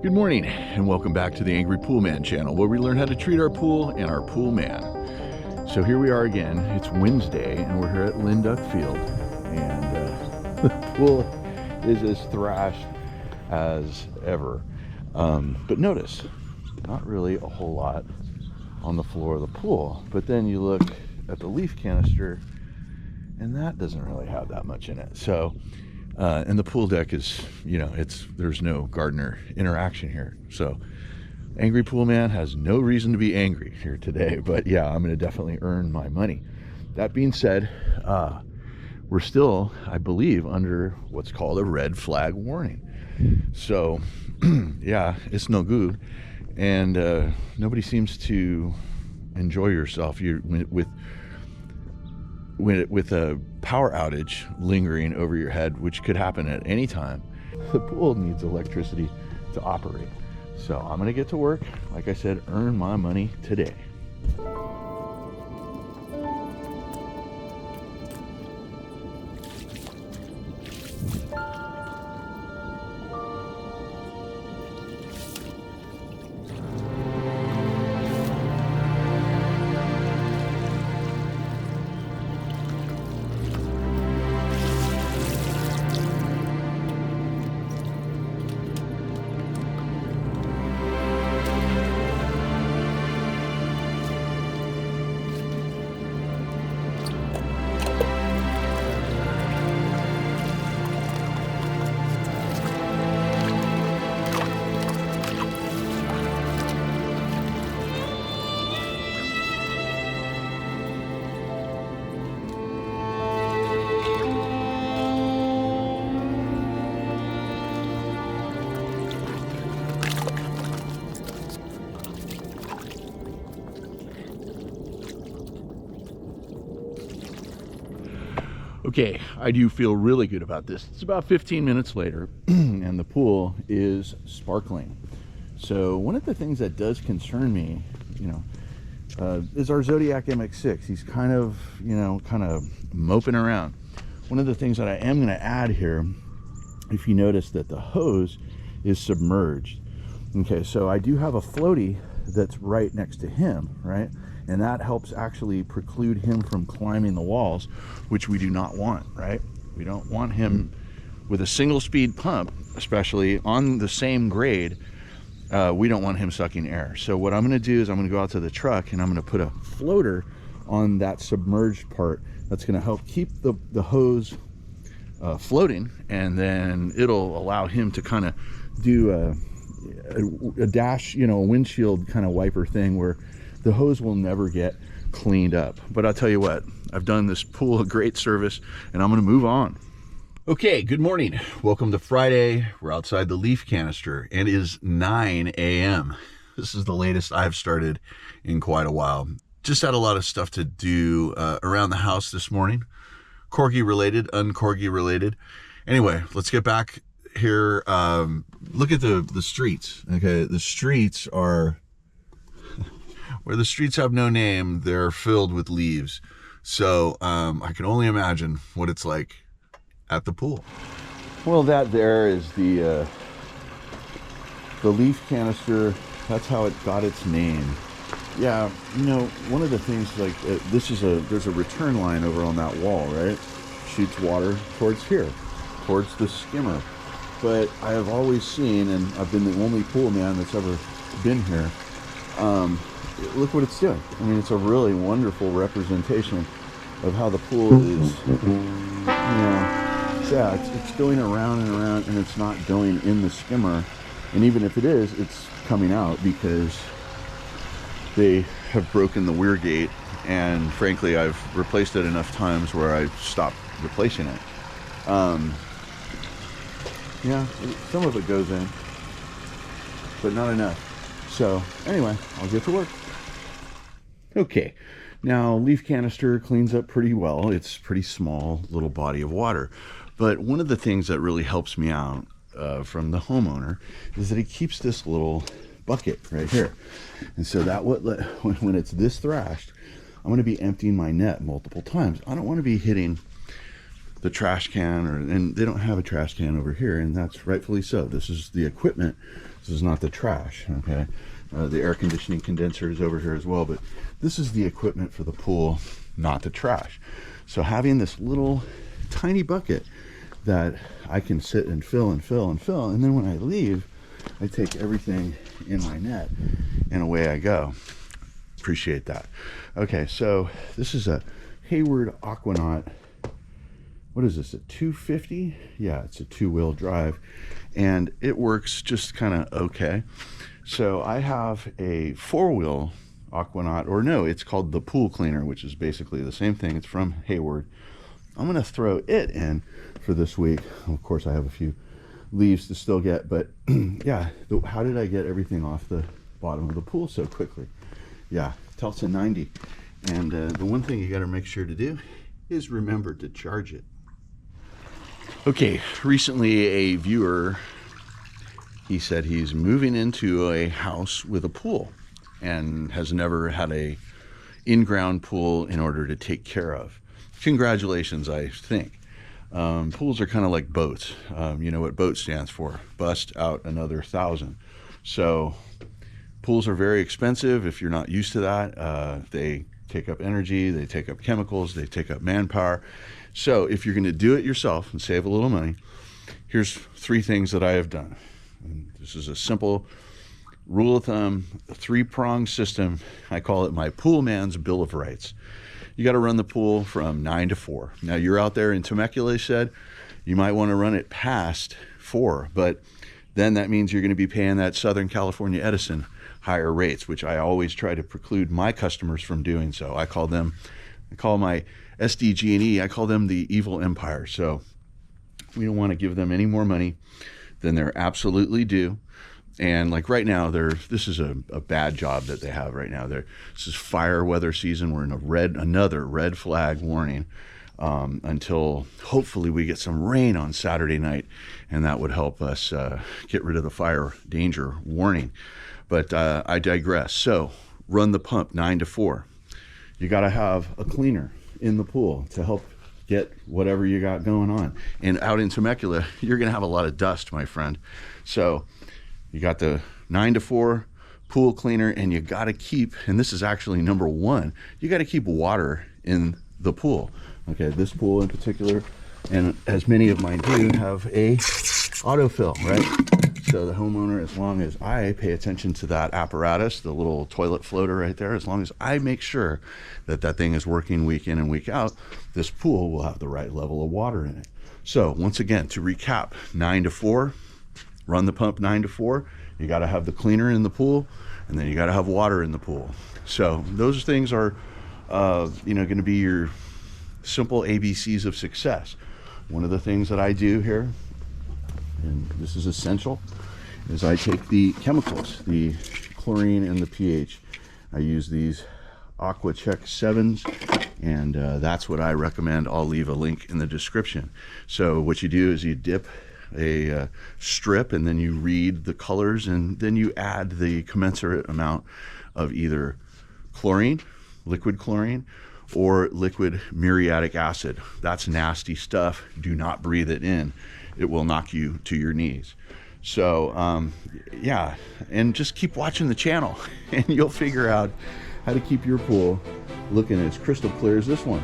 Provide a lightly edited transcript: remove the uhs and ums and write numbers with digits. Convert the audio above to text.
Good morning and welcome back to the Angry Poolman channel, where we learn how to treat our pool and our pool man. So here we are again. It's Wednesday and we're here at Lynn Duck Field, and the pool is as thrashed as ever. But notice, not really a whole lot on the floor of the pool. But then you look at the leaf canister and that doesn't really have that much in it. So and the pool deck is, there's no gardener interaction here. So Angry Pool Man has no reason to be angry here today, but yeah, I'm going to definitely earn my money. That being said, we're still, I believe, under what's called a red flag warning. So yeah, it's no good. And nobody seems to enjoy yourself with a power outage lingering over your head, which could happen at any time. The pool needs electricity to operate. So I'm gonna get to work, like I said, earn my money today. Okay, I do feel really good about this. It's about 15 minutes later and the pool is sparkling. So one of the things that does concern me, is our Zodiac MX6. He's kind of moping around. One of the things that I am going to add here, if you notice that the hose is submerged. Okay, so I do have a floaty that's right next to him, right? And that helps actually preclude him from climbing the walls, which we do not want, right? We don't want him with a single speed pump, especially on the same grade. We don't want him sucking air. So what I'm gonna do is I'm gonna go out to the truck and I'm gonna put a floater on that submerged part. That's gonna help keep the hose floating, and then it'll allow him to kind of do a dash, a windshield kind of wiper thing where the hose will never get cleaned up. But I'll tell you what, I've done this pool a great service and I'm gonna move on. Okay, good morning. Welcome to Friday. We're outside the leaf canister and it is 9 a.m. This is the latest I've started in quite a while. Just had a lot of stuff to do around the house this morning. Corgi related, uncorgi related. Anyway, let's get back here. Look at the streets. Okay, the streets are, where the streets have no name, they're filled with leaves. So I can only imagine what it's like at the pool. Well, that there is the leaf canister. That's how it got its name. Yeah, one of the things, like there's a return line over on that wall, right? Shoots water towards here, towards the skimmer. But I have always seen, and I've been the only pool man that's ever been here, look what it's doing. I mean, it's a really wonderful representation of how the pool is, it's going around and around, and it's not going in the skimmer. And even if it is, it's coming out because they have broken the weir gate, and frankly, I've replaced it enough times where I stopped replacing it. Some of it goes in, but not enough. So anyway, I'll get to work. Okay, now leaf canister cleans up pretty well. It's pretty small little body of water. But one of the things that really helps me out from the homeowner is that he keeps this little bucket right here. And so that when it's this thrashed, I'm going to be emptying my net multiple times. I don't want to be hitting the trash can, and they don't have a trash can over here, and that's rightfully so. This is the equipment. This is not the trash, okay? The air conditioning condenser is over here as well, but this is the equipment for the pool, not the trash. So having this little tiny bucket that I can sit and fill and fill and fill, and then when I leave, I take everything in my net and away I go. Appreciate that. Okay, so this is a Hayward Aquanaut. What is this, a 250? Yeah, it's a 2-wheel drive, and it works just kind of okay. So I have a 4-wheel Aquanaut, or no, it's called the Pool Cleaner, which is basically the same thing. It's from Hayward. I'm gonna throw it in for this week. Of course, I have a few leaves to still get, but yeah, how did I get everything off the bottom of the pool so quickly? Yeah, Telsa 90. And the one thing you gotta make sure to do is remember to charge it. Okay, recently a viewer, he said he's moving into a house with a pool and has never had a in-ground pool in order to take care of. Congratulations, I think. Pools are kind of like boats. You know what boat stands for? Bust out another 1,000. So pools are very expensive if you're not used to that. They take up energy, they take up chemicals, they take up manpower. So if you're going to do it yourself and save a little money, here's 3 things that I have done. And this is a simple rule of thumb, a 3-pronged system. I call it my Poolman's Bill of Rights. You got to run the pool from 9 to 4. Now you're out there in Temecula, said you might want to run it past 4, but then that means you're going to be paying that Southern California Edison higher rates, which I always try to preclude my customers from doing so. I call my SDG&E, I call them the evil empire. So we don't want to give them any more money than they're absolutely due. And like right now, this is a bad job that they have right now. This is fire weather season. We're in another red flag warning until hopefully we get some rain on Saturday night, and that would help us get rid of the fire danger warning. But I digress. So run the pump 9 to 4. You got to have a cleaner in the pool to help get whatever you got going on. And out in Temecula, you're going to have a lot of dust, my friend. So you got the 9 to 4 pool cleaner, and you got to keep, and this is actually number 1, you got to keep water in the pool. Okay, this pool in particular, and as many of mine do, have a autofill, right? So the homeowner, as long as I pay attention to that apparatus, the little toilet floater right there, as long as I make sure that that thing is working week in and week out, this pool will have the right level of water in it. So once again, to recap, 9 to 4, run the pump 9 to 4, you got to have the cleaner in the pool, and then you got to have water in the pool. So those things are going to be your simple ABCs of success. One of the things that I do here, and this is essential, is I take the chemicals, the chlorine and the pH. I use these Aquachek 7s, and that's what I recommend. I'll leave a link in the description. So what you do is you dip a strip, and then you read the colors, and then you add the commensurate amount of either chlorine, liquid chlorine, or liquid muriatic acid. That's nasty stuff. Do not breathe it in. It will knock you to your knees. So yeah, and just keep watching the channel and you'll figure out how to keep your pool looking as crystal clear as this one.